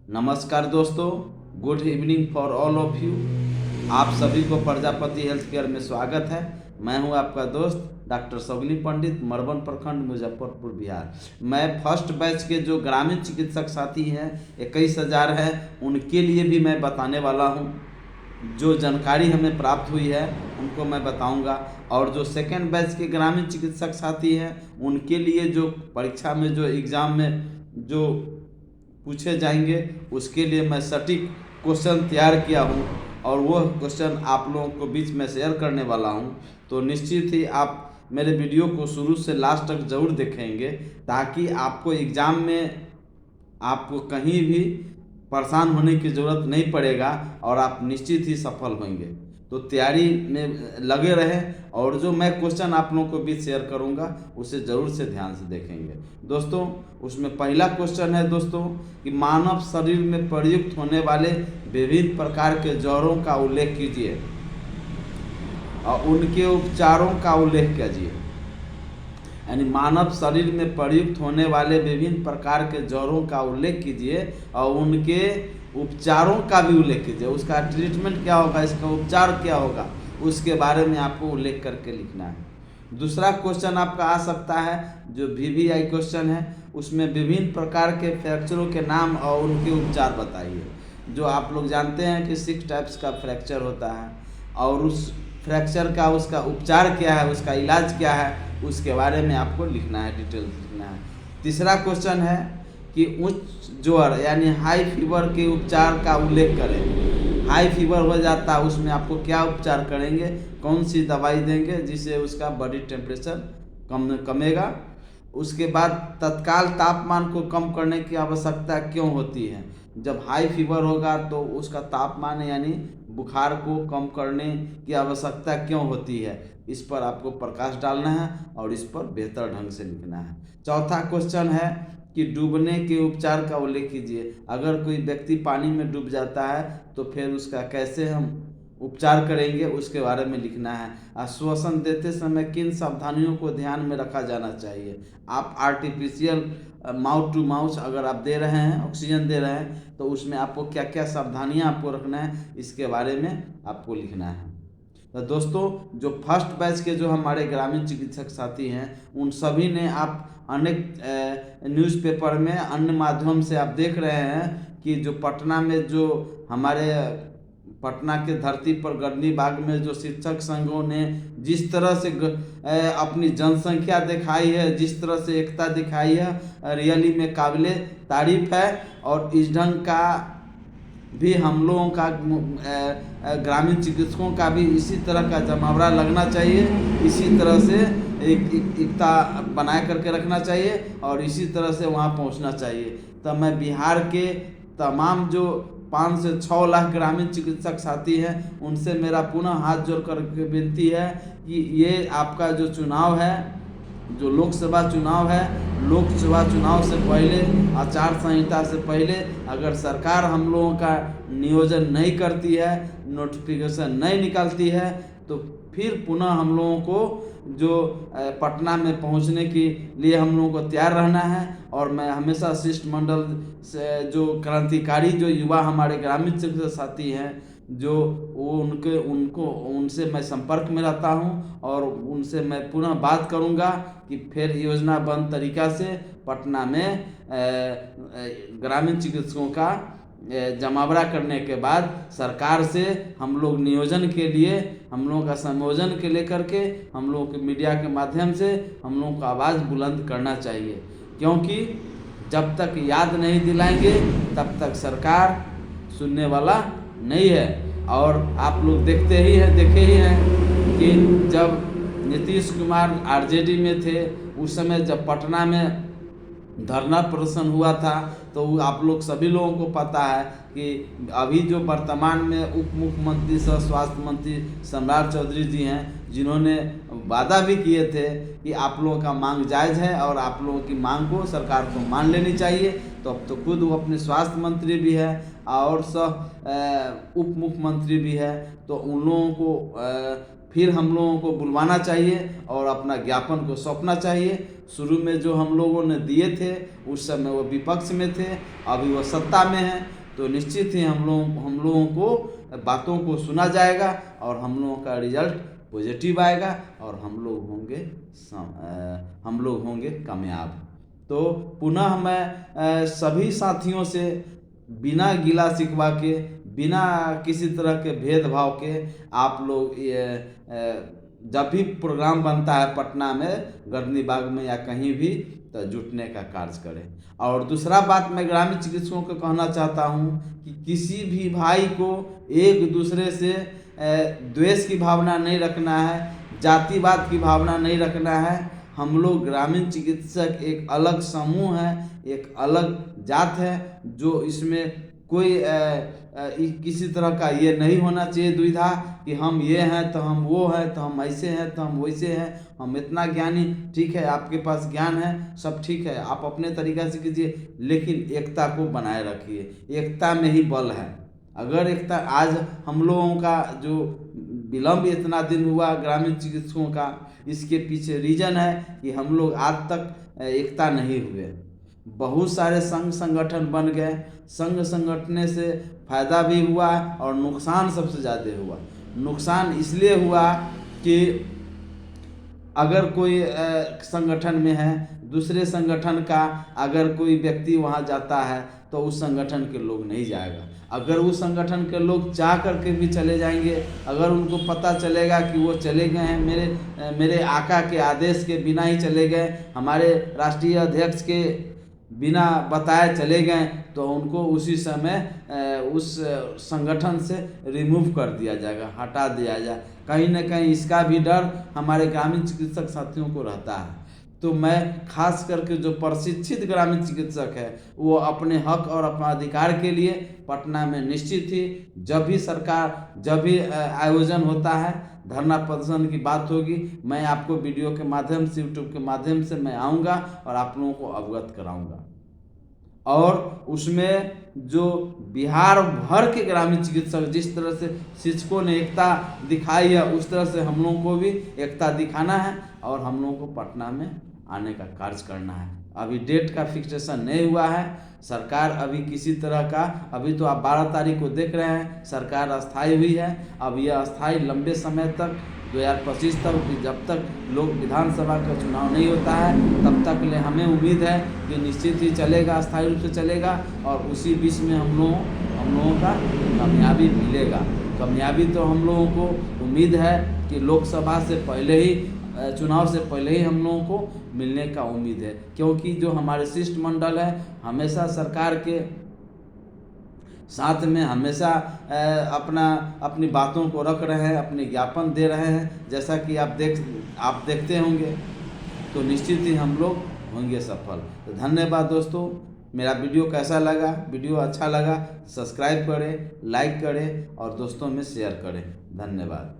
नमस्कार दोस्तों, good evening for all of you. आप सभी को प्रजापति हेल्थ केयर में स्वागत है। मैं हूं आपका दोस्त डॉक्टर शगुनी पंडित, मरबन प्रखंड, मुजफ्फरपुर, बिहार। मैं फर्स्ट बैच के जो ग्रामीण चिकित्सक साथी हैं 21,000 है, उनके लिए भी मैं बताने वाला हूं। जो जानकारी हमें प्राप्त हुई है उनको मैं बताऊंगा, और जो सेकेंड बैच के ग्रामीण चिकित्सक साथी हैं उनके लिए जो परीक्षा में जो एग्ज़ाम में जो पूछे जाएंगे उसके लिए मैं सटीक क्वेश्चन तैयार किया हूं, और वह क्वेश्चन आप लोगों को बीच में शेयर करने वाला हूं। तो निश्चित ही आप मेरे वीडियो को शुरू से लास्ट तक ज़रूर देखेंगे, ताकि आपको एग्ज़ाम में आपको कहीं भी परेशान होने की ज़रूरत नहीं पड़ेगा और आप निश्चित ही सफल होंगे। तो तैयारी में लगे रहें, और जो मैं क्वेश्चन आप लोगों को भी शेयर करूंगा उसे ज़रूर से ध्यान से देखेंगे। दोस्तों, उसमें पहला क्वेश्चन है दोस्तों कि मानव शरीर में प्रयुक्त होने वाले विभिन्न प्रकार के जहरों का उल्लेख कीजिए और उनके उपचारों का उल्लेख कीजिए। यानी मानव शरीर में प्रयुक्त होने वाले विभिन्न प्रकार के जहरों का उल्लेख कीजिए और उनके उपचारों का भी उल्लेख कीजिए। उसका ट्रीटमेंट क्या होगा, इसका उपचार क्या होगा, उसके बारे में आपको उल्लेख करके लिखना है। दूसरा क्वेश्चन आपका आ सकता है जो VVI क्वेश्चन है, उसमें विभिन्न प्रकार के फ्रैक्चरों के नाम और उनके उपचार बताइए। जो आप लोग जानते हैं कि 6 टाइप्स का फ्रैक्चर होता है, और उस फ्रैक्चर का उसका उपचार क्या है, उसका इलाज क्या है, उसके बारे में आपको लिखना है, डिटेल लिखना है। तीसरा क्वेश्चन है कि उच्च ज्वर यानी हाई फीवर के उपचार का उल्लेख करें। हाई फीवर हो जाता है, उसमें आपको क्या उपचार करेंगे, कौन सी दवाई देंगे जिससे उसका बॉडी टेम्परेचर कमेगा। उसके बाद तत्काल तापमान को कम करने की आवश्यकता क्यों होती है। जब हाई फीवर होगा तो उसका तापमान यानी बुखार को कम करने की आवश्यकता क्यों होती है, इस पर आपको प्रकाश डालना है और इस पर बेहतर ढंग से लिखना है। चौथा क्वेश्चन है कि डूबने के उपचार का उल्लेख कीजिए। अगर कोई व्यक्ति पानी में डूब जाता है तो फिर उसका कैसे हम उपचार करेंगे, उसके बारे में लिखना है। आश्वासन देते समय किन सावधानियों को ध्यान में रखा जाना चाहिए। आप आर्टिफिशियल माउथ टू माउथ अगर आप दे रहे हैं, ऑक्सीजन दे रहे हैं, तो उसमें आपको क्या क्या सावधानियां आपको रखना है, इसके बारे में आपको लिखना है। तो दोस्तों, जो फर्स्ट बैच के जो हमारे ग्रामीण चिकित्सक साथी हैं उन सभी ने आप अनेक न्यूज़पेपर में अन्य माध्यम से आप देख रहे हैं कि जो पटना में जो हमारे पटना के धरती पर गढ़नी बाग में जो शिक्षक संघों ने जिस तरह से अपनी जनसंख्या दिखाई है, जिस तरह से एकता दिखाई है, रियली में काबिले तारीफ है। और इस ढंग का भी हम लोगों का ग्रामीण चिकित्सकों का भी इसी तरह का जमावड़ा लगना चाहिए, इसी तरह से एकता बनाए करके रखना चाहिए और इसी तरह से वहाँ पहुँचना चाहिए। तो मैं बिहार के तमाम जो 5 से 6 लाख ग्रामीण चिकित्सक साथी हैं उनसे मेरा पुनः हाथ जोड़ कर विनती है कि ये आपका जो चुनाव है, जो लोकसभा चुनाव है, लोकसभा चुनाव से पहले, आचार संहिता से पहले अगर सरकार हम लोगों का नियोजन नहीं करती है, नोटिफिकेशन नहीं निकालती है, तो फिर पुनः हम लोगों को जो पटना में पहुंचने के लिए हम लोगों को तैयार रहना है। और मैं हमेशा शिष्टमंडल से जो क्रांतिकारी जो युवा हमारे ग्रामीण चिकित्सक साथी हैं, जो वो उनसे मैं संपर्क में रहता हूं और उनसे मैं पुनः बात करूंगा कि फिर योजनाबद्ध तरीक़ा से पटना में ग्रामीण चिकित्सकों का जमावड़ा करने के बाद सरकार से हम लोग नियोजन के लिए, हम लोगों का संयोजन के लेकर के हम लोगों के मीडिया के माध्यम से हम लोगों का आवाज़ बुलंद करना चाहिए। क्योंकि जब तक याद नहीं दिलाएंगे तब तक सरकार सुनने वाला नहीं है। और आप लोग देखे ही हैं कि जब नीतीश कुमार RJD में थे, उस समय जब पटना में धरना प्रदर्शन हुआ था, तो आप लोग सभी लोगों को पता है कि अभी जो वर्तमान में उप मुख्यमंत्री सह स्वास्थ्य मंत्री सम्राट चौधरी जी हैं, जिन्होंने वादा भी किए थे कि आप लोगों का मांग जायज़ है और आप लोगों की मांग को सरकार को मान लेनी चाहिए। तो अब तो खुद वो अपने स्वास्थ्य मंत्री भी है और सह उप मुख्यमंत्री भी है, तो उन लोगों को फिर हम लोगों को बुलवाना चाहिए और अपना ज्ञापन को सौंपना चाहिए। शुरू में जो हम लोगों ने दिए थे उस समय वो विपक्ष में थे, अभी वो सत्ता में हैं, तो निश्चित ही हम लोगों को बातों को सुना जाएगा और हम लोगों का रिजल्ट पॉजिटिव आएगा और हम लोग होंगे कामयाब। तो पुनः मैं सभी साथियों से बिना गिला शिकवा के, बिना किसी तरह के भेदभाव के, आप लोग जब भी प्रोग्राम बनता है पटना में, गर्दनी बाग में या कहीं भी, तो जुटने का कार्य करें। और दूसरा बात मैं ग्रामीण चिकित्सकों को कहना चाहता हूँ कि किसी भी भाई को एक दूसरे से द्वेष की भावना नहीं रखना है, जातिवाद की भावना नहीं रखना है। हम लोग ग्रामीण चिकित्सक एक अलग समूह है, एक अलग जात है, जो इसमें कोई किसी तरह का ये नहीं होना चाहिए दुविधा कि हम ये हैं तो हम वो हैं, तो हम ऐसे हैं तो हम वैसे हैं, हम इतना ज्ञानी। ठीक है, आपके पास ज्ञान है, सब ठीक है, आप अपने तरीक़ा से कीजिए, लेकिन एकता को बनाए रखिए। एकता में ही बल है। अगर एकता, आज हम लोगों का जो विलम्ब इतना दिन हुआ ग्रामीण चिकित्सकों का, इसके पीछे रीजन है कि हम लोग आज तक एकता नहीं हुए। बहुत सारे संघ संगठन बन गए, संघ संगठन से फायदा भी हुआ और नुकसान सबसे ज़्यादा हुआ। नुकसान इसलिए हुआ कि अगर कोई संगठन में है, दूसरे संगठन का अगर कोई व्यक्ति वहाँ जाता है तो उस संगठन के लोग नहीं जाएगा। अगर उस संगठन के लोग चाह करके भी चले जाएंगे, अगर उनको पता चलेगा कि वो चले गए हैं मेरे आका के आदेश के बिना ही चले गए, हमारे राष्ट्रीय अध्यक्ष के बिना बताए चले गए, तो उनको उसी समय उस संगठन से रिमूव कर दिया जाएगा, हटा दिया जाए। कहीं ना कहीं इसका भी डर हमारे ग्रामीण चिकित्सक साथियों को रहता है। तो मैं खास करके जो प्रशिक्षित ग्रामीण चिकित्सक है, वो अपने हक और अपना अधिकार के लिए पटना में निश्चित ही जब भी आयोजन होता है, धरना प्रदर्शन की बात होगी, मैं आपको वीडियो के माध्यम से, यूट्यूब के माध्यम से मैं आऊँगा और आप लोगों को अवगत कराऊँगा। और उसमें जो बिहार भर के ग्रामीण चिकित्सक, जिस तरह से शिक्षकों ने एकता दिखाई है, उस तरह से हम लोगों को भी एकता दिखाना है और हम लोगों को पटना में आने का कार्य करना है। अभी डेट का फिक्सेशन नहीं हुआ है, सरकार अभी किसी तरह का, अभी तो आप 12 तारीख को देख रहे हैं, सरकार अस्थायी हुई है। अब यह अस्थायी लंबे समय तक 2025 तक, जब तक लोग विधानसभा का चुनाव नहीं होता है, तब तक ले हमें उम्मीद है कि निश्चित ही चलेगा, अस्थायी रूप से चलेगा। और उसी बीच में हम लोगों का कामयाबी मिलेगा। कामयाबी तो हम लोगों को उम्मीद है कि लोकसभा से पहले ही, चुनाव से पहले ही हम लोगों को मिलने का उम्मीद है, क्योंकि जो हमारे शिष्टमंडल है हमेशा सरकार के साथ में हमेशा अपनी बातों को रख रहे हैं, अपने ज्ञापन दे रहे हैं, जैसा कि आप देखते होंगे। तो निश्चित ही हम लोग होंगे सफल। तो धन्यवाद दोस्तों। मेरा वीडियो कैसा लगा? वीडियो अच्छा लगा सब्सक्राइब करें, लाइक करें और दोस्तों में शेयर करें। धन्यवाद।